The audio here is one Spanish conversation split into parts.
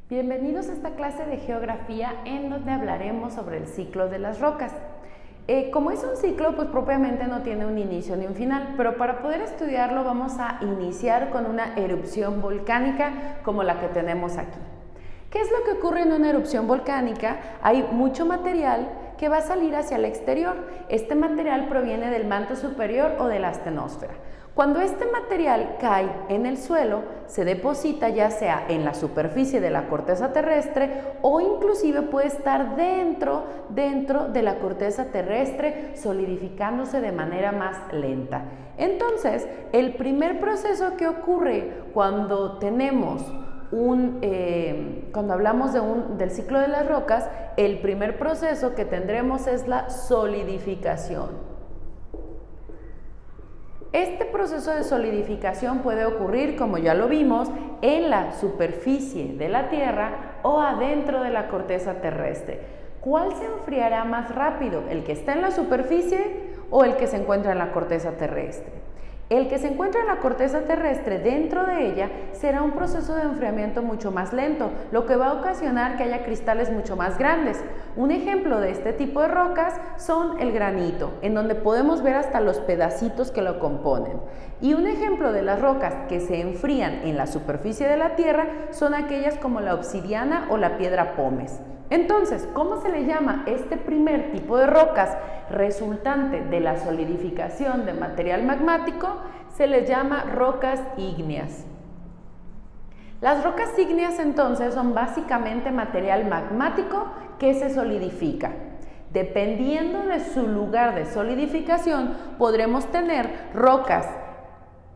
Bienvenidos a esta clase de geografía en donde hablaremos sobre el ciclo de las rocas. Como es un ciclo, pues propiamente no tiene un inicio ni un final, pero para poder estudiarlo vamos a iniciar con una erupción volcánica como la que tenemos aquí. ¿Qué es lo que ocurre en una erupción volcánica? Hay mucho material que va a salir hacia el exterior. Este material proviene del manto superior o de la astenosfera. Cuando este material cae en el suelo, se deposita ya sea en la superficie de la corteza terrestre o inclusive puede estar dentro de la corteza terrestre, solidificándose de manera más lenta. Entonces, el primer proceso que ocurre cuando tenemos cuando hablamos del ciclo de las rocas, el primer proceso que tendremos es la solidificación. Este proceso de solidificación puede ocurrir, como ya lo vimos, en la superficie de la Tierra o adentro de la corteza terrestre. ¿Cuál se enfriará más rápido? ¿El que está en la superficie o el que se encuentra en la corteza terrestre? El que se encuentra en la corteza terrestre, dentro de ella, será un proceso de enfriamiento mucho más lento, lo que va a ocasionar que haya cristales mucho más grandes. Un ejemplo de este tipo de rocas son el granito, en donde podemos ver hasta los pedacitos que lo componen. Y un ejemplo de las rocas que se enfrían en la superficie de la Tierra son aquellas como la obsidiana o la piedra pómez. Entonces, ¿cómo se le llama este primer tipo de rocas resultante de la solidificación de material magmático? Se les llama rocas ígneas. Las rocas ígneas entonces son básicamente material magmático que se solidifica. Dependiendo de su lugar de solidificación, podremos tener rocas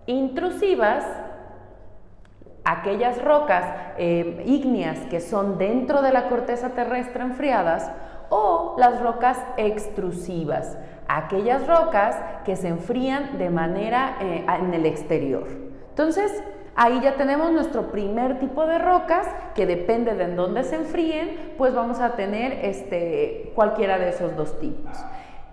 intrusivas, aquellas rocas ígneas que son dentro de la corteza terrestre enfriadas, o las rocas extrusivas, aquellas rocas que se enfrían de manera en el exterior. Entonces, ahí ya tenemos nuestro primer tipo de rocas que depende de en dónde se enfríen, pues vamos a tener cualquiera de esos dos tipos.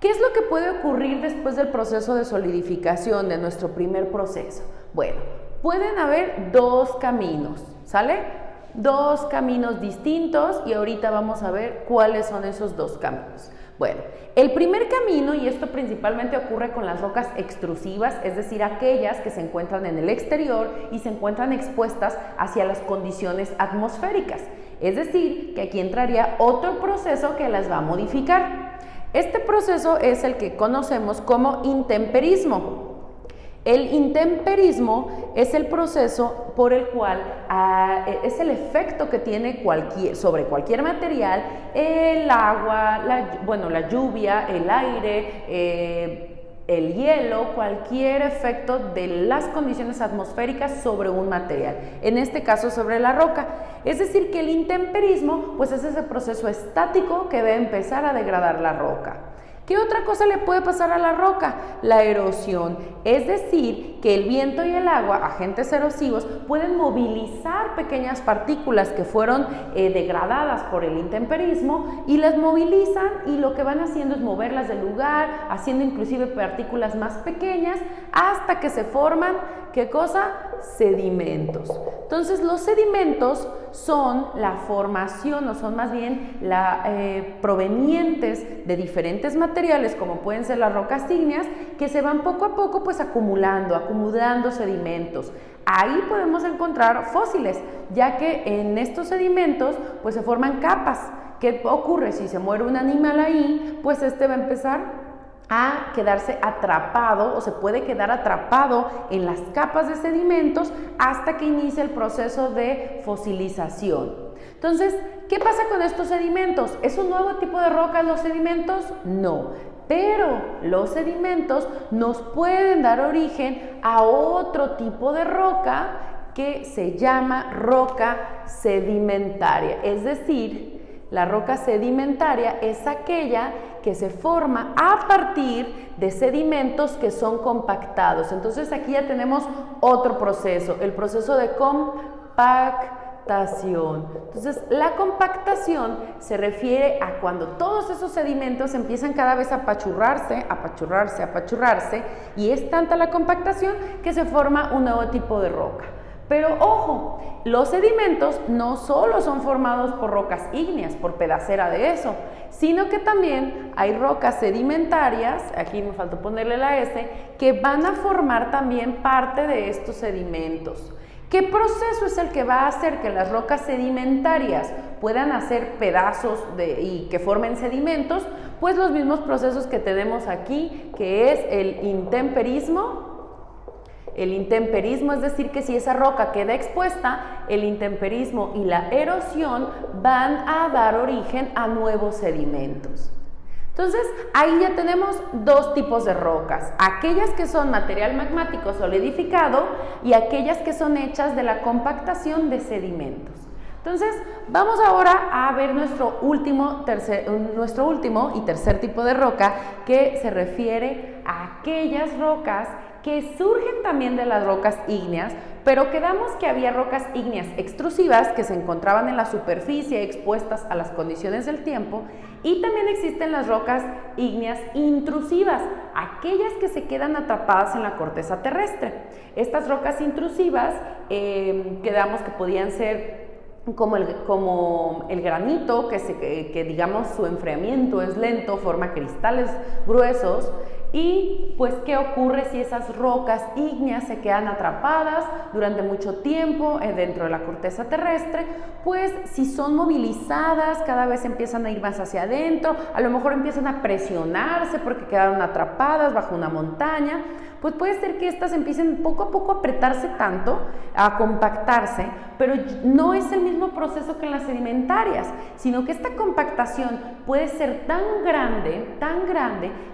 ¿Qué es lo que puede ocurrir después del proceso de solidificación de nuestro primer proceso? Bueno, pueden haber dos caminos, ¿sale? Dos caminos distintos y ahorita vamos a ver cuáles son esos dos caminos. Bueno, el primer camino, y esto principalmente ocurre con las rocas extrusivas, es decir, aquellas que se encuentran en el exterior y se encuentran expuestas hacia las condiciones atmosféricas. Es decir, que aquí entraría otro proceso que las va a modificar. Este proceso es el que conocemos como intemperismo. El intemperismo es el proceso por el cual es el efecto que tiene sobre cualquier material, el agua, la lluvia, el aire, el hielo, cualquier efecto de las condiciones atmosféricas sobre un material, en este caso sobre la roca. Es decir, que el intemperismo pues es ese proceso estático que va a empezar a degradar la roca. ¿Qué otra cosa le puede pasar a la roca? La erosión, es decir, que el viento y el agua, agentes erosivos, pueden movilizar pequeñas partículas que fueron degradadas por el intemperismo y las movilizan, y lo que van haciendo es moverlas del lugar, haciendo inclusive partículas más pequeñas hasta que se forman, ¿qué cosa? Sedimentos. Entonces, los sedimentos son la formación, o son más bien provenientes de diferentes materiales, como pueden ser las rocas ígneas, que se van poco a poco pues acumulando sedimentos. Ahí podemos encontrar fósiles, ya que en estos sedimentos pues se forman capas. ¿Qué ocurre? Si se muere un animal ahí, pues va a empezar a quedarse atrapado, o se puede quedar atrapado en las capas de sedimentos hasta que inicie el proceso de fosilización. Entonces, ¿qué pasa con estos sedimentos? ¿Es un nuevo tipo de roca los sedimentos? No, pero los sedimentos nos pueden dar origen a otro tipo de roca que se llama roca sedimentaria. Es decir, la roca sedimentaria es aquella que se forma a partir de sedimentos que son compactados. Entonces aquí ya tenemos otro proceso, el proceso de compactación. Entonces la compactación se refiere a cuando todos esos sedimentos empiezan cada vez a apachurrarse, y es tanta la compactación que se forma un nuevo tipo de roca. Pero ojo, los sedimentos no solo son formados por rocas ígneas, por pedacera de eso, sino que también hay rocas sedimentarias, aquí me faltó ponerle la S, que van a formar también parte de estos sedimentos. ¿Qué proceso es el que va a hacer que las rocas sedimentarias puedan hacer pedazos y que formen sedimentos? Pues los mismos procesos que tenemos aquí, que es el intemperismo. El intemperismo, es decir, que si esa roca queda expuesta, el intemperismo y la erosión van a dar origen a nuevos sedimentos. Entonces, ahí ya tenemos dos tipos de rocas, aquellas que son material magmático solidificado y aquellas que son hechas de la compactación de sedimentos. Entonces, vamos ahora a ver nuestro último y tercer tipo de roca, que se refiere a aquellas rocas que surgen también de las rocas ígneas, pero quedamos que había rocas ígneas extrusivas que se encontraban en la superficie expuestas a las condiciones del tiempo, y también existen las rocas ígneas intrusivas, aquellas que se quedan atrapadas en la corteza terrestre. Estas rocas intrusivas quedamos que podían ser como el granito, que digamos su enfriamiento es lento, forma cristales gruesos. Y pues, ¿qué ocurre si esas rocas ígneas se quedan atrapadas durante mucho tiempo dentro de la corteza terrestre? Pues si son movilizadas, cada vez empiezan a ir más hacia adentro, a lo mejor empiezan a presionarse porque quedaron atrapadas bajo una montaña, pues puede ser que estas empiecen poco a poco a apretarse tanto, a compactarse, pero no es el mismo proceso que en las sedimentarias, sino que esta compactación puede ser tan grande,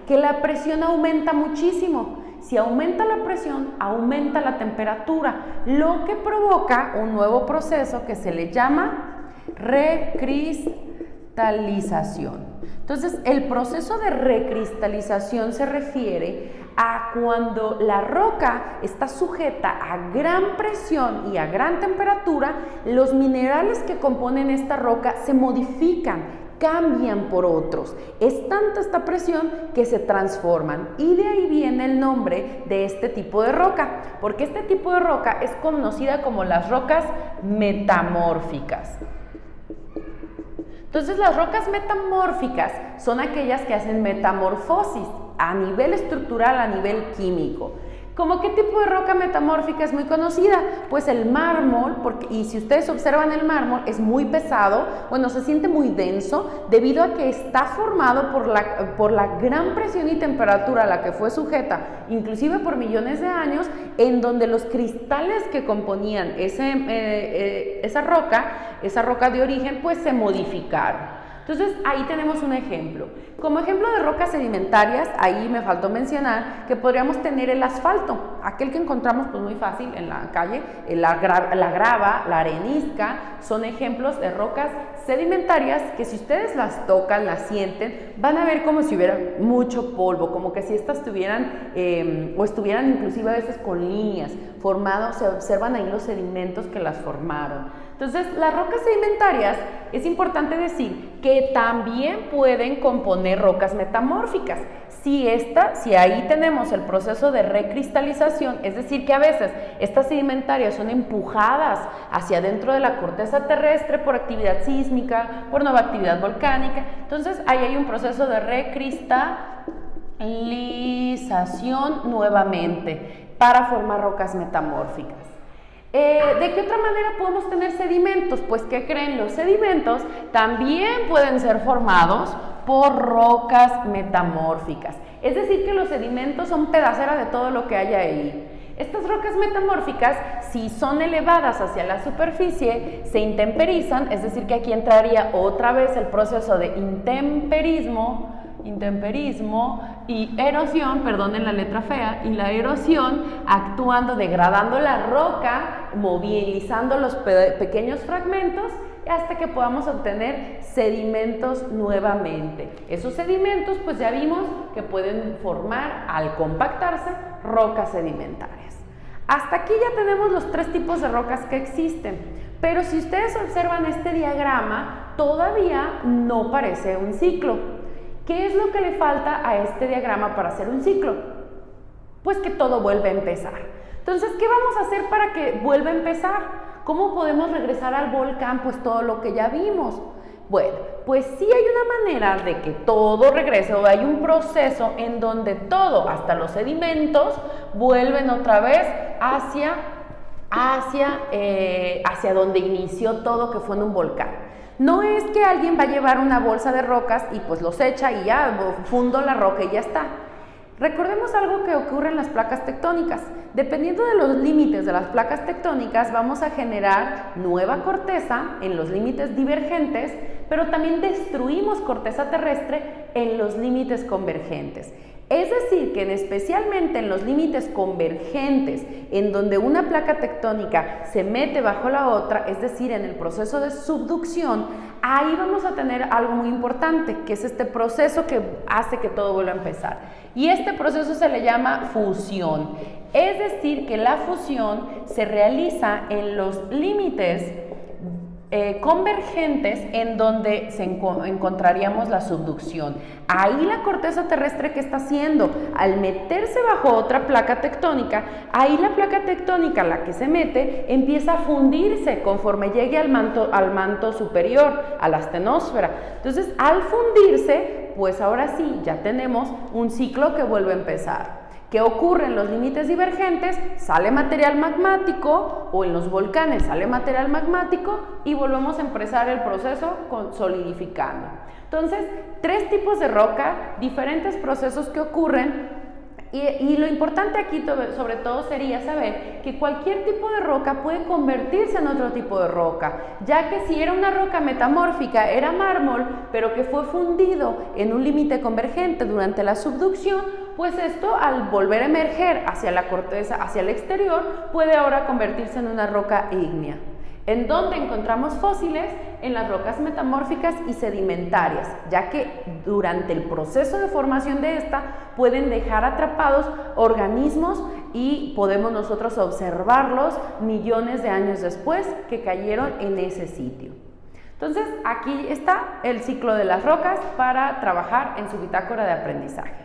que la presión aumenta muchísimo. Si aumenta la presión, aumenta la temperatura, lo que provoca un nuevo proceso que se le llama recristalización. Entonces, el proceso de recristalización se refiere a cuando la roca está sujeta a gran presión y a gran temperatura, los minerales que componen esta roca se modifican, cambian por otros. Es tanta esta presión que se transforman, y de ahí viene el nombre de este tipo de roca, porque este tipo de roca es conocida como las rocas metamórficas. Entonces, las rocas metamórficas son aquellas que hacen metamorfosis a nivel estructural, a nivel químico. ¿Cómo qué tipo de roca metamórfica es muy conocida? Pues el mármol, y si ustedes observan el mármol, es muy pesado, bueno, se siente muy denso debido a que está formado por la gran presión y temperatura a la que fue sujeta, inclusive por millones de años, en donde los cristales que componían esa roca de origen, pues se modificaron. Entonces, ahí tenemos un ejemplo. Como ejemplo de rocas sedimentarias, ahí me faltó mencionar que podríamos tener el asfalto, aquel que encontramos pues muy fácil en la calle, la grava, la arenisca, son ejemplos de rocas sedimentarias que si ustedes las tocan, las sienten, van a ver como si hubiera mucho polvo, como que si estas estuvieran inclusive a veces con líneas formadas, se observan ahí los sedimentos que las formaron. Entonces, las rocas sedimentarias, es importante decir que también pueden componer rocas metamórficas. Si ahí tenemos el proceso de recristalización, es decir, que a veces estas sedimentarias son empujadas hacia adentro de la corteza terrestre por actividad sísmica, por nueva actividad volcánica, entonces ahí hay un proceso de recristalización nuevamente para formar rocas metamórficas. ¿De qué otra manera podemos tener sedimentos? Pues, ¿qué creen? Los sedimentos también pueden ser formados por rocas metamórficas. Es decir, que los sedimentos son pedacera de todo lo que hay ahí. Estas rocas metamórficas, si son elevadas hacia la superficie, se intemperizan, es decir, que aquí entraría otra vez el proceso de intemperismo y erosión, perdonen la letra fea, y la erosión actuando, degradando la roca, movilizando los pequeños fragmentos hasta que podamos obtener sedimentos nuevamente. Esos sedimentos, pues ya vimos que pueden formar, al compactarse, rocas sedimentarias. Hasta aquí ya tenemos los tres tipos de rocas que existen, pero si ustedes observan este diagrama, todavía no parece un ciclo. ¿Qué es lo que le falta a este diagrama para hacer un ciclo? Pues que todo vuelve a empezar. Entonces, ¿qué vamos a hacer para que vuelva a empezar? ¿Cómo podemos regresar al volcán? Pues todo lo que ya vimos. Bueno, pues sí hay una manera de que todo regrese, o hay un proceso en donde todo, hasta los sedimentos, vuelven otra vez hacia donde inició todo, que fue en un volcán. No es que alguien va a llevar una bolsa de rocas y pues los echa y ya fundo la roca y ya está. Recordemos algo que ocurre en las placas tectónicas. Dependiendo de los límites de las placas tectónicas, vamos a generar nueva corteza en los límites divergentes, pero también destruimos corteza terrestre en los límites convergentes. Es decir, que especialmente en los límites convergentes, en donde una placa tectónica se mete bajo la otra, es decir, en el proceso de subducción, ahí vamos a tener algo muy importante, que es este proceso que hace que todo vuelva a empezar. Y este proceso se le llama fusión. Es decir, que la fusión se realiza en los límites convergentes en donde encontraríamos la subducción. Ahí la corteza terrestre, ¿qué está haciendo? Al meterse bajo otra placa tectónica, ahí la placa tectónica, la que se mete, empieza a fundirse conforme llegue al manto superior, a la astenosfera. Entonces, al fundirse, pues ahora sí, ya tenemos un ciclo que vuelve a empezar. ¿Qué ocurre en los límites divergentes? Sale material magmático, o en los volcanes sale material magmático y volvemos a empezar el proceso solidificando. Entonces, 3 tipos de roca, diferentes procesos que ocurren. Y lo importante aquí sobre todo sería saber que cualquier tipo de roca puede convertirse en otro tipo de roca, ya que si era una roca metamórfica, era mármol, pero que fue fundido en un límite convergente durante la subducción, pues esto al volver a emerger hacia la corteza, hacia el exterior, puede ahora convertirse en una roca ígnea. ¿En dónde encontramos fósiles? En las rocas metamórficas y sedimentarias, ya que durante el proceso de formación de esta pueden dejar atrapados organismos y podemos nosotros observarlos millones de años después que cayeron en ese sitio. Entonces, aquí está el ciclo de las rocas para trabajar en su bitácora de aprendizaje.